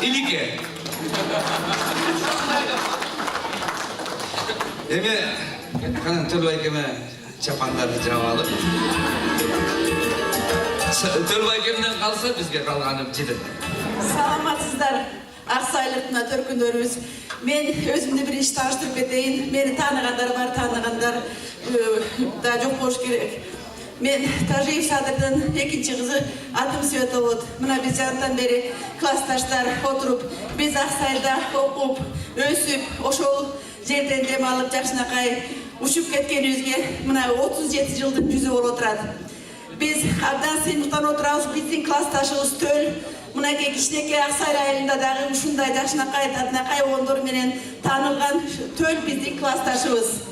Илике. Эме, канан Төлбай кеме чапандарды жабалып. Төлбай кемден қалса бізге қалғанып жетеді. Саламатсыздар, Ақсайлықтың төркіндеріміз. Мен өзімді бірінші таныстырып кетейін. Мені танығандар бар, танығандар да жоқ болуш керек. Мен Тажиев Садырдың екінші қызы, атым Световод. Мына біз жаңадан бері классташтар отырып, біз Ақсайда оқып, өсіп, ошол жерден демалып, жакшынакай учуп кеткенибизге мына 37 жылдың жүзі болуп отурат. Біз абдан сыймыктан отурабыз, биздин классташыбыз Төл. Мынакей кичинекей Аксай районунда дагы ушундай жакшынакай, татынакай оңдор менен таанылган Төл биздин классташыбыз.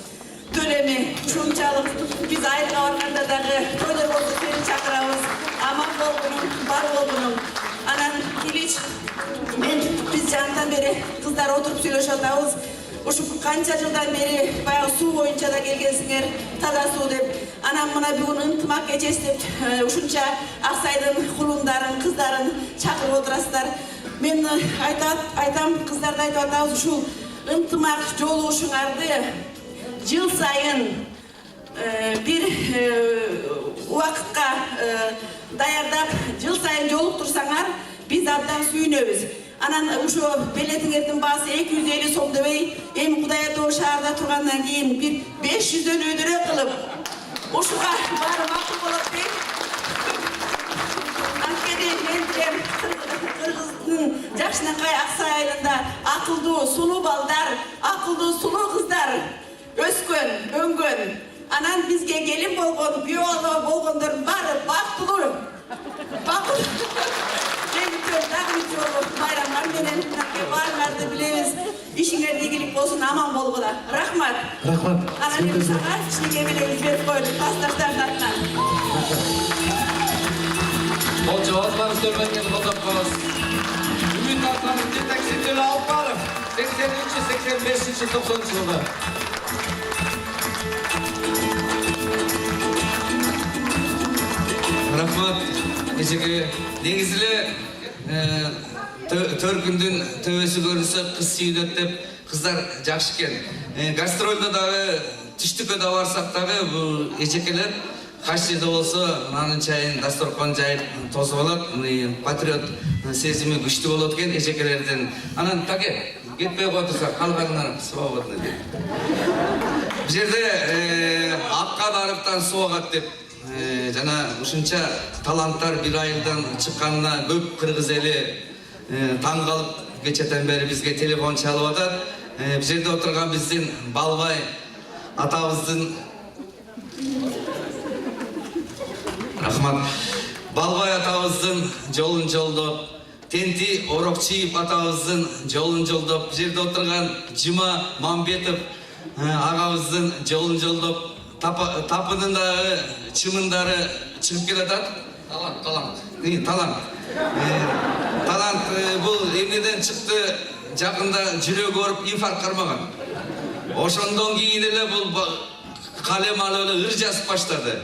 Төл эми ушунчалык биз айылга барганда дагы Төлөр болсо сени чакырабыз. Аман болгунуң, бар болгунуң. Анан Ильич, биз жандан бери кыздар отуруп сүйлөшүп атабыз. Ушу канча жылдан бери баягы суу боюнча да келгенсиңер, таза суу деп. Анан мына бүгүн ынтымак кечеси деп ушунча Аксайдын кулундарын, кыздарын чакырып отурасыздар. Мен айтам, кыздарды айтып атабыз, ушул ынтымак жолугушуңарды жыл сайын бир убакытка даярдап, жыл сайын жолуктурсаңар, биз абдан сүйүнөбүз. Анан ушо билетиңердин баасы 250 сом дебей, эми Кудай атоо шаарда тургандан кийин бир 500дөн өйдөрөөк кылып, ушуга баары макул болот дейт. Анткени мен Кыргыздын жакшынакай Аксай айылында акылдуу, сулуу балдар, акылдуу, сулуу кыздар өскөн, өңгөн. Анан бизге келин болгон, күйөө бала болгондордун баары бактылуу. Дагы жолу байрамдар менен баарыңарды билебиз. Ишиңерде ийгилик болсун, аман болгула. Рахмат. Рахмат. Анан эми сага кичинекей белек берип коелук классташтардын атынан. Ол жауабыңыз көрмеген қолдап қаласыз. Үміт артамыз жетекшілері алып барып, 80-85 90 жылда. Рахмат, кешеге негізілі төркүндүн төбөсү көрүнсө кыз сүйүнөт деп кыздар жакшы экен. Гастролдо дагы түштүккө да барсак дагы бул эчекелер кайсы жерде болсо анын чайын дасторкон жайып тосуп алат. Патриот сезими күчтүү болот экен эчекелердин. Анан таке кетпей отурсак калганынан свободно деп. Бул жерде акка дарыктан суу агат деп жана ушунча таланттар бир айылдан чыкканына көп кыргыз эли таң калып кечеден бери бизге телефон чалып атат. Бул жерде отурган биздин Балбай атабыздын рахмат. Балбай атабыздын жолун жолдоп, Тенти Орокчиев атабыздын жолун жолдоп, бул жерде отурган Жыма Мамбетов агабыздын жолун жолдоп, Тапынын дагы чымындары чыгып келатат. Талант. Талант бул эмнеден чыкты? Жакында жүрөгү ооруп инфаркт кармаган. Ошондон кийин эле бул калем алып эле ыр жазып баштады.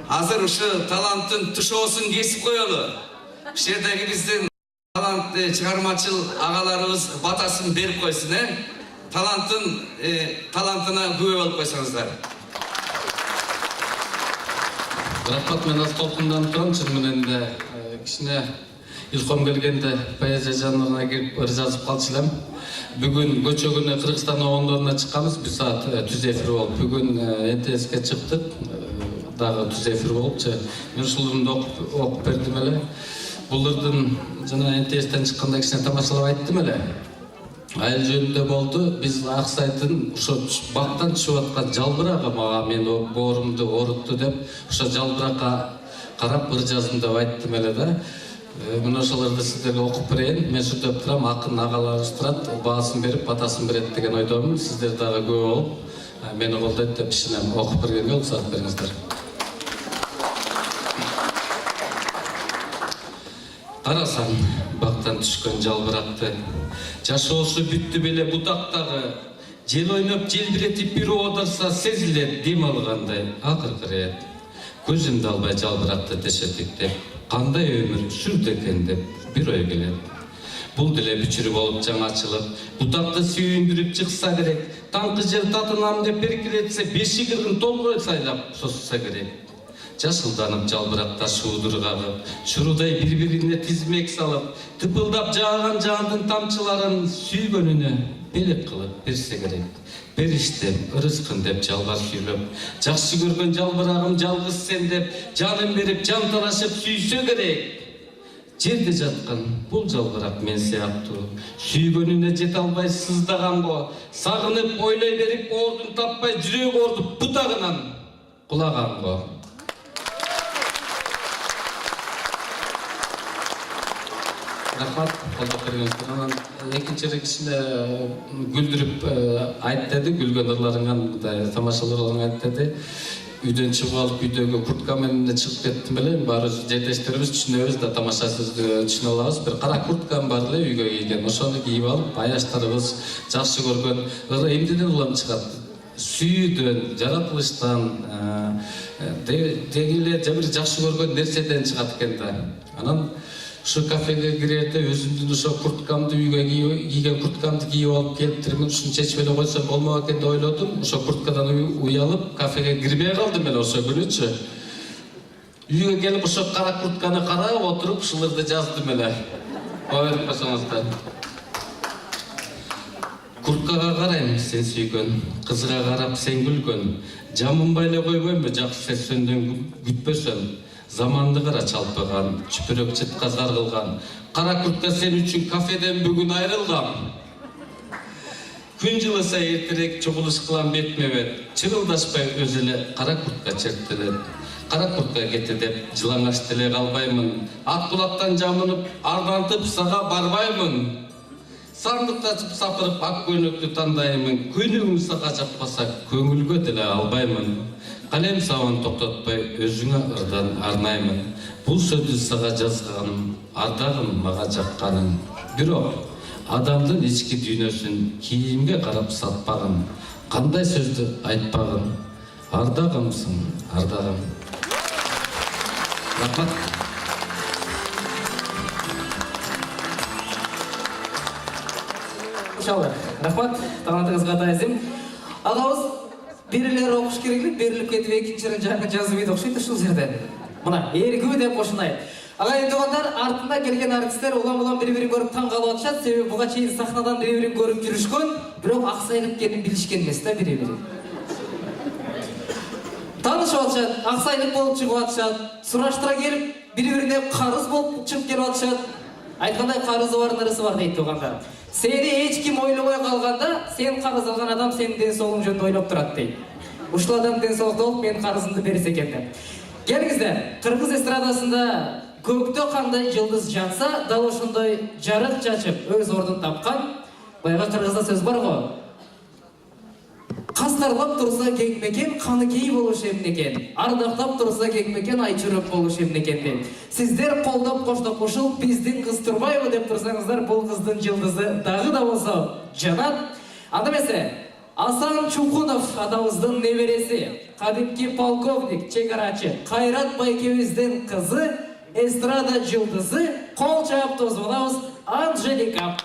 Азыр ушу таланттын тушоосун кесип коелу. Бул жердеги биздин талант чыгармачыл агаларыбыз батасын берип койсун, талантына күбө болуп койсоңуздар. Рахмат, мен аз толкундан турам, чын менен де кичине илком келгенде поэзия жанрына кирип ыр жазып калчу элем. Бүгүн көчө күнү Кыргызстан оңдоруна чыкканбыз, бир саат түз эфир болуп. Бүгүн НТСке чыктык, дагы түз эфир болупчу. Мен ушуларды окуп бердим эле. Булардын жана НТСтен чыкканда кичине тамашалап айттым эле. Айыл жөнүндө болду. Биз Аксайдын ошо бактан түшүп аткан жалбырагы мага мен боорумду оорутtu деп, ошо жалбыракка карап ыр жаздым деп айттым эле да. Мына ошолорду сиздерге окуп берейин. Мен сүрдөп турам, акын агаларыбыз турат, баасын берип, батасын берет деген ойдомун. Сиздер дагы күбө болуп, мени колдойт деп ишенем. Окуп бергенге уруксат бериңиздер. Карасаң бактан түшкөн жалбыракты, жашоосу бүттү беле бутактагы, жел ойноп желбиретип бир оодарса сезилет дем алгандай акыркырет. Көзүмдү албай жалбыракты тешетиктеп, кандай өмүр сүрдү экен деп бир ой келет. Бул деле бүчүрү болуп жаңачылык. Бутакты сүйүндүрүп чыкса керек. Таңкы жер татынам деп беркилетсе, беши кыргын толгой сайлап сосса керек. Жашылданып жалбыракта шуудур кагып, шурудай бири-бирине тизмек салып, тыпылдап жааган жаандын тамчыларын сүйгөнүнө белек кылып берсе керек. Бериштем, ырыскын деп жалбар сүйлөп, жакшы көргөн жалбырагым жалгыз сен деп, жанын берип, жан талашып сүйсө керек. Жерде жаткан бул жалбырак мен сыяктуу, сүйгөнүнө жете албай сыздаганго, сагынып ойлой берип ордун таппай жүрөк ордуп бутагынан кулаганго. Рахмат, колдоп бергениңиз. Экинчи кишине күлдүрүп айт деди, күлгөн ырларыңан мындай тамашалууларың айт деди. Үйдөн чыгып алып, үйдөгү куртка менен чыгып кеттим эле. Баары жетештерибиз түшүнөбүз да, тамашасыз түшүнө алабыз. Бир кара курткам бар эле үйгө кийген. Ошону кийип алып, аяштарыбыз жакшы көргөн эмнеден улам чыгат? Сүйүүдөн, жаратылыштан, деги эле бир жакшы көргөн нерседен чыгат экен да. Анан şu kafede girerде өзүмдүн ошо курткамды үйгө кийген курткамды кийип алып келиптирмин, ушуну чечип эле койсом болмок экен деп ойлодум. Ошо курткадан уялып кафеге кирбей калдым эле ошо күнүчү. Үйгө келип ошо кара куртканы карап отуруп ушуларды жаздым эле. Койгоп койсоңуздар. Курткага карайм сен сүйгөн, кызга карап сен күлгөн. Жамынбай эле койбоймбу жакшы сөндөн күтпөсөм. Zamandı kara çalpıgan, çüpürök çıtka zargılgan. Kara kurtka sen üçün kafeden bugün ayrılgam. Gün жылыса erterek çoğuluş kılan betmebet. Çırıldaşpay özüle kara kurtka çerttiler. Kara kurtka geti dep жылаңаш dile kalbaymın. At kulaktan camınıp ardantıp sağa barbaymın. Sandıkta açıp sapırıp ak könüklü tandaymın. Könüğümü sağa çapmasak köngülgö dile albaymın. Kalem sağın toktotpay özüңө ырдан арнаймын. Бул сөздү сага жазганым, ардагым мага жакканың. Бирок адамдын ички дүйнөсүн кийимге карап сатпагын, кандай сөздү айтпагын. Ардагымсың, ардагым. Рахмат. Иншалла. Рахмат. Талантыңызга таазим. Агабыз берилер окуш керекли, берилип кетип экинчи жагы жазып ийди окшойт ушул жерде. Мына, эргүү деп кошунайын. Агайын туугандар, артында келген артисттер улам бири-бирин көрүп таң калып атышат, себеби буга чейин сахнадан бири-бирин көрүп жүрүшкөн, бирок аксайынып экенин билишкен эмес да бири-бирин. Таанышып атышат, аксайынып болуп чыгып атышат, сураштыра келип, бири-бирине карыз болуп чыгып келип атышат. Айткандай карызы бар, нырысы бар дейт туугандар. Сени эч ким ойлобой калганда, сен карыз алган адам сенин ден соолугуң жөнүндө ойлоп турат дейт. Ушул адам ден соолукта болуп менин карызымды берсе экен деп. Келиңиздер, кыргыз эстрадасында көктө кандай жылдыз жанса, дал ошондой жарык чачып өз ордун тапкан, баягы кыргызда сөз бар го. Кастарлап турса кеңмекен, каны кей болуш эмнекен. Ардактап турса кеңмекен, айчурап болуш эмнекен дейт. Сиздер колдоп коштоп ушул биздин кыз турбайбы деп турсаңыздар, бул кыздын жылдызы дагы да болсо жанат. Анда эмесе, Асан Чукунов атабыздын небереси, кадимки полковник, чегарачы Кайрат байкебиздин кызы, эстрада жылдызы, кол чаап тосболабыз Анжелика.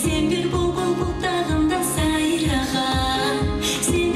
Sen bir bulbul buktağında sayragan, sen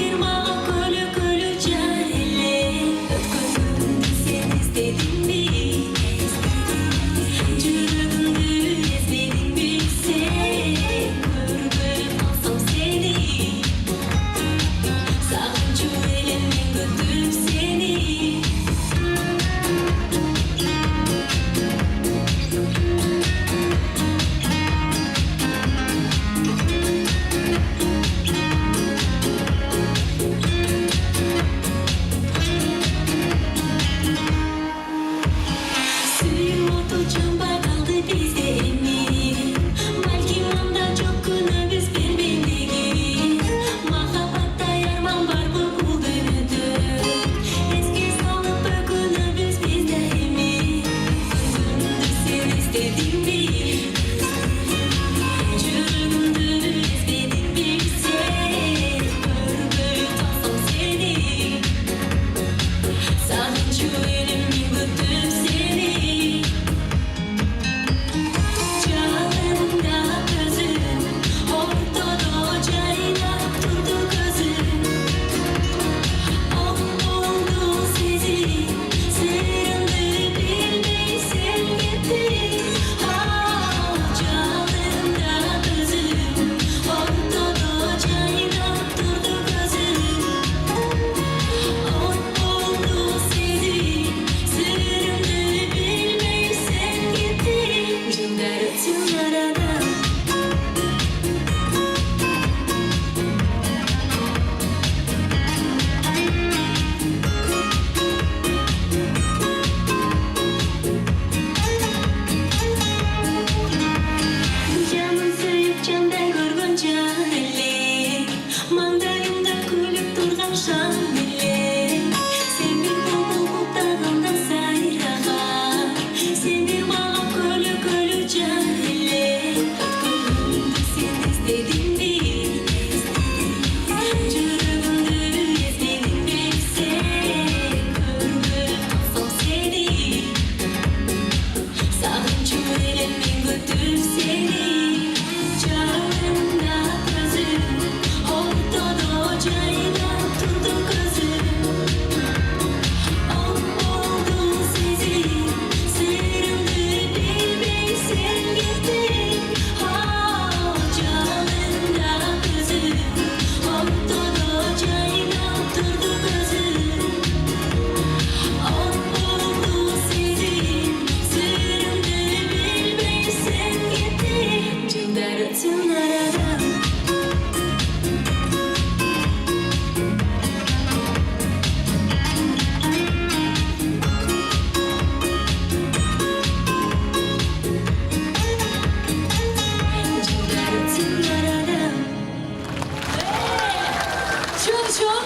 Чон.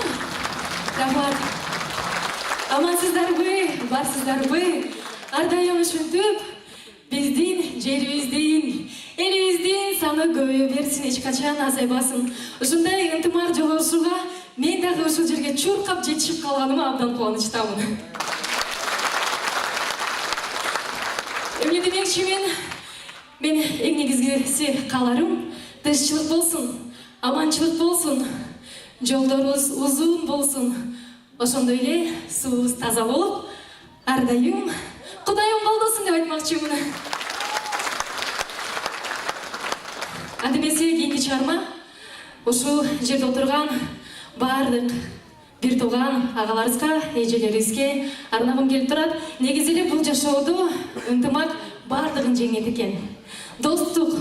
Рахмат. Амансыздарбы, барсыздарбы. Ардайым ушинтип, биздин жерибиздин, элибиздин саны көбөйө берсин, эч качан азайбасын. Ушундай ынтымак жолдошууга мен дагы ушул жерге чуркап жетишип калганыма абдан кубанычтамын. Эмне демекчимин? Мен эң негизгиси кааларым тынччылык болсун, аманчылык болсун, жолдорубуз узун болсун. Ошондой эле суубуз таза болуп, ар дайым Кудайым колдосун деп айтмакчымын. Андемесе кийинки чыгарма ушул жерде отурган баардык бир тууган агаларыбызга, эжелерибизге арнагым келип турат. Негизи эле бул жашоодо ынтымак баардыгын жеңет экен. Достук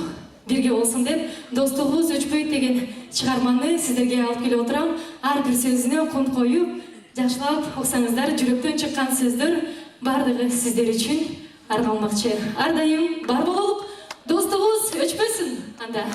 бирге болсун деп, достугубуз өчпөйт деген чыгарманы сиздерге алып келип отурам. Ар бир сөзүнө кон коюп, жакшылап окусаңыздар, жүрөктөн чыккан сөздөр баардыгы сиздер үчүн арналмакчы. Ар дайым бар бололук, достугубуз өчпөсүн. Анда.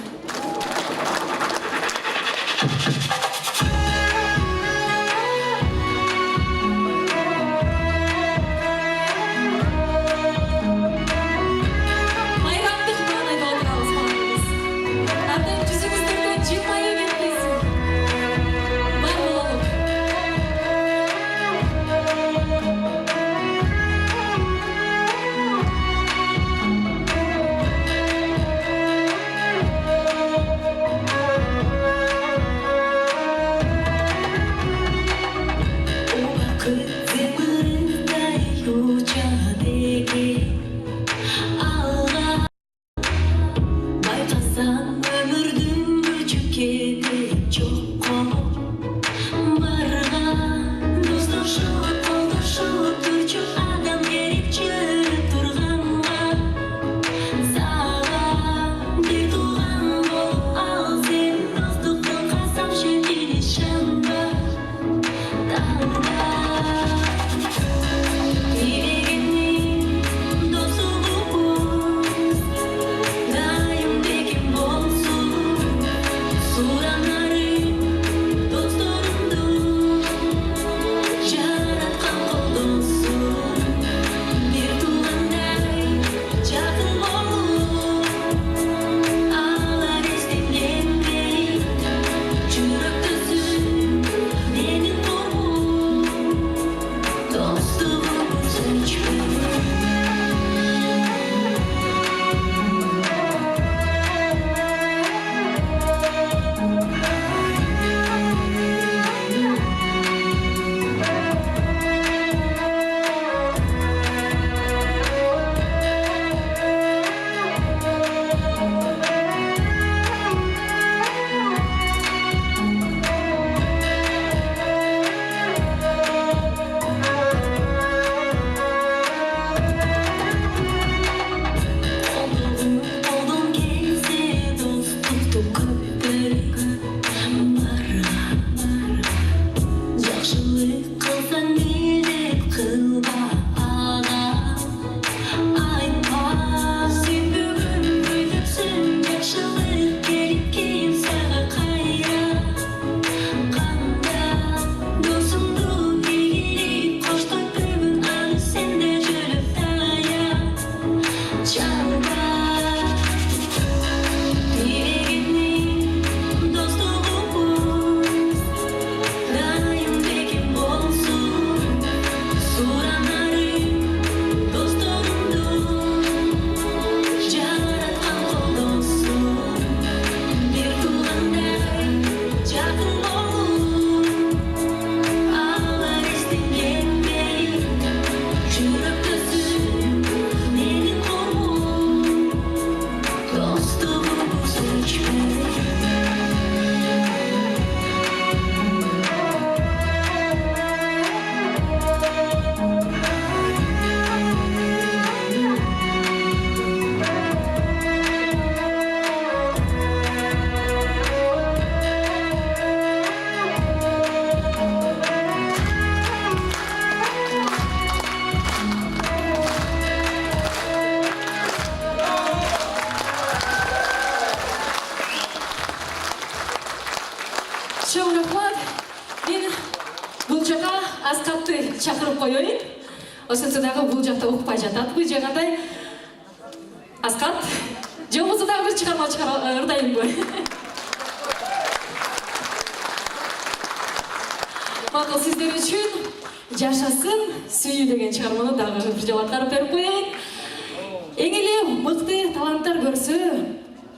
Мен бұл жаққа Асқатты шақырып қойайын. Ошончо дагы бул жакта укпай жататпы же кандай? Асқат, же болбосо дагы бир чыгарма ырдайынбы? Макул, сиздер үчүн Жашасын сүйүү деген чыгарманы дагы бир жолу аткарып берип коеюн. Эң эле мыкты таланттар көрсө,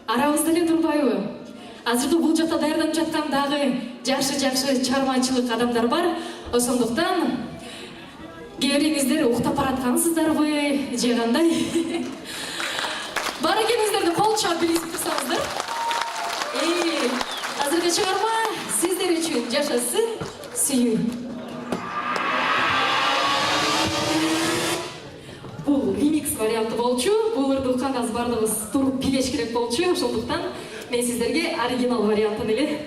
арабызда эле турбайбы? Азыркы бул жакта даярданып жаткан дагы жакшы чыгармачылык адамдар бар. Ошондуктан кээ бириңиздер уктап бараткансыздарбы же кандай? Бар экениңиздерди кол чаап билип турсаңыздар. Азыркы чыгарма сиздер үчүн Жашасын сүйүү. Бул ремикс варианты болчу. Бул ырды уккан азыр бардыгыбыз туруп билеш керек болчу. Ошондуктан мен сиздерге оригинал вариантын эле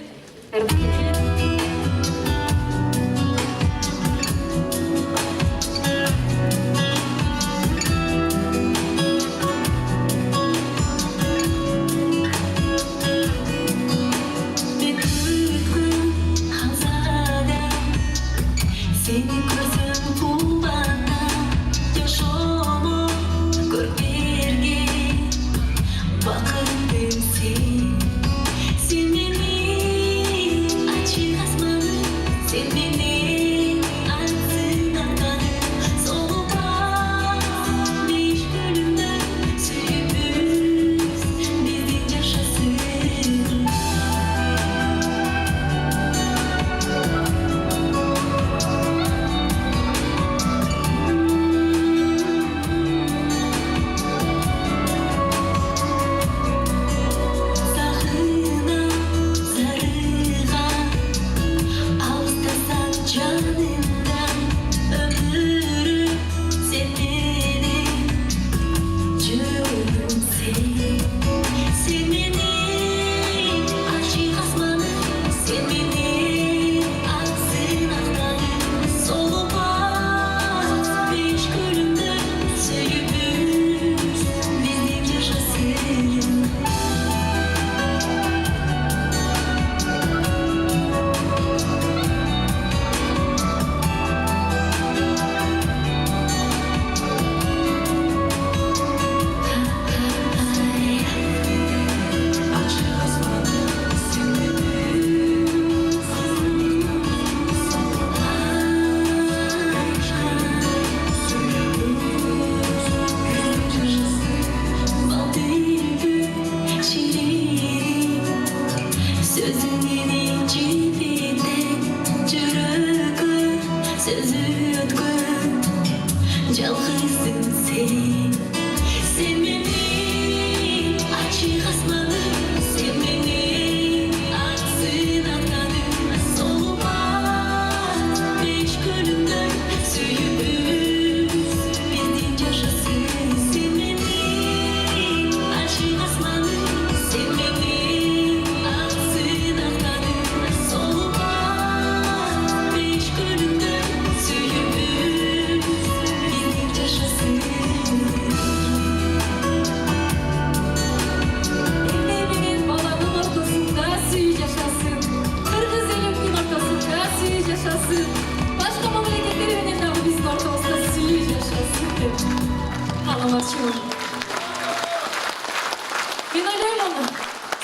Мен ойлаймын,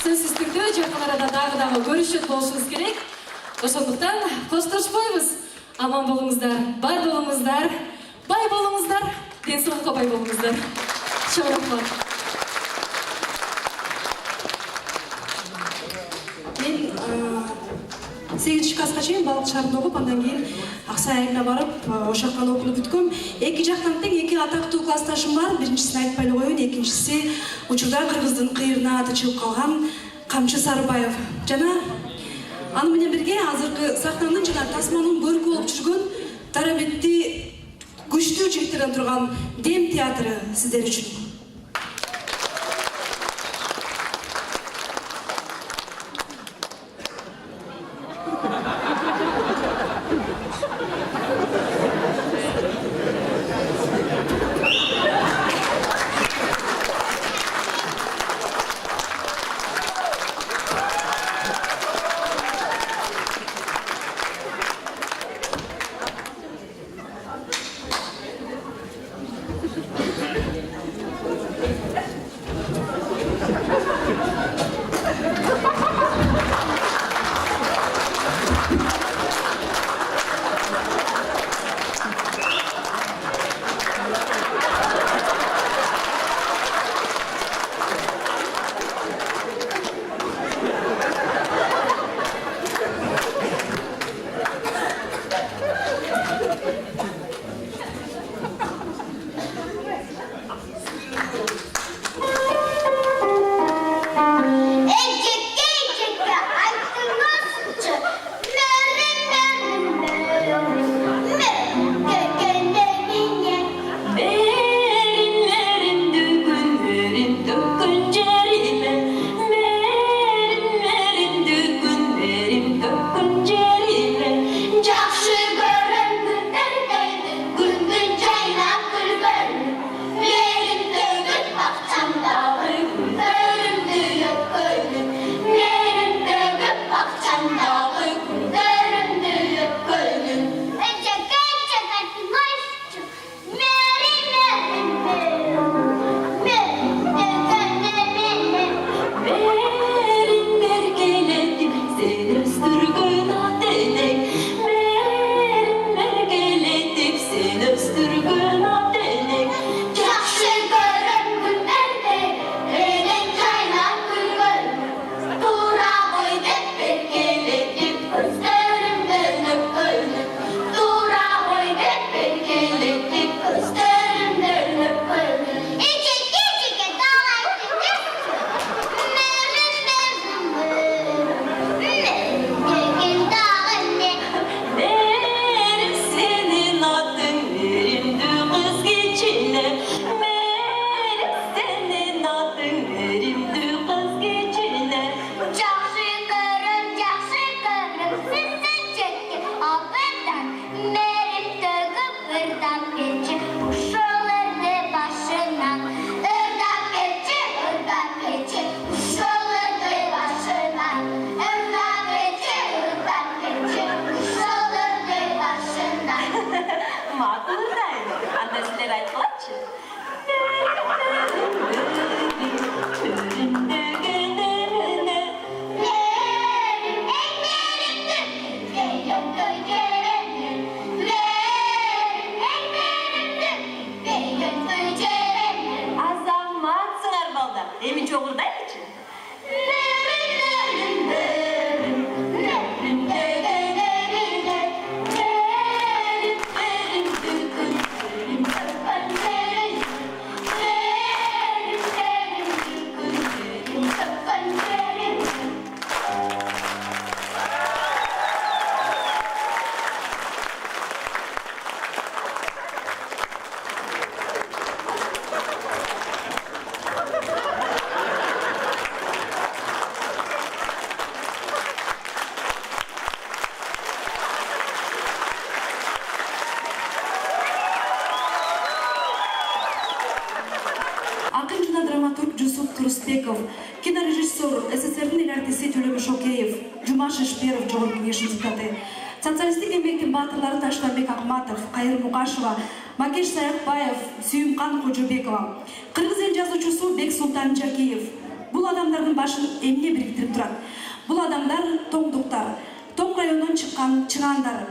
сіздерді жақын арада дағы көрішет болушыңыз керек. Ошондуктан коштошпойбуз. Аман болуңуздар, бар болуңуздар, бай болуңуздар, денсаулыкка бай болуңуздар. Чоң рахмат. Мен 8 класска чейин балык шаарында окуп, андан кийин Аксай айылына барып, ошол жактан окууну бүткөм. Эки жактан тең эки атактуу классташым бар. Биринчисин айтпай эле коеюн, экинчиси учурда Кыргыздын кыйырына аты чыгып калган Камчы Сарыбаев. Жана аны менен бирге азыркы сахнанын жана тасманын бөркү болуп жүргөн Тарабетти күчтүү жигиттерден турган Дем театры сиздер үчүн. Рысбеков, кинорежиссер, СССРдин эл артисти Төлөгүн Шокеев, Жумаш Ишперов Жогорку Кеңештин депутаты, социалисттик эмгектин баатырлары Таштанбек Акматов, Кайыр Мукашева, Макеш Саякбаев, Сүйүмкан Кожобекова, кыргыз эл жазуучусу Бексултан Жакиев. Бул адамдардын башын эмне бириктирип турат? Бул адамдар тоңдуктар, Тоң районунан чыгандар.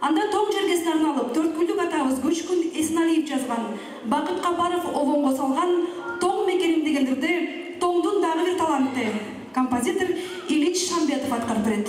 Анда тоң жергесин арналып, төрткүлдүк атабыз Көчкүн Эсеналиев жазган, Бакыт Капаров обонго салган Тоң мекеним дегендерде тоңдун дагы бир талантты композитор Ильич Шамбетов аткарып берет.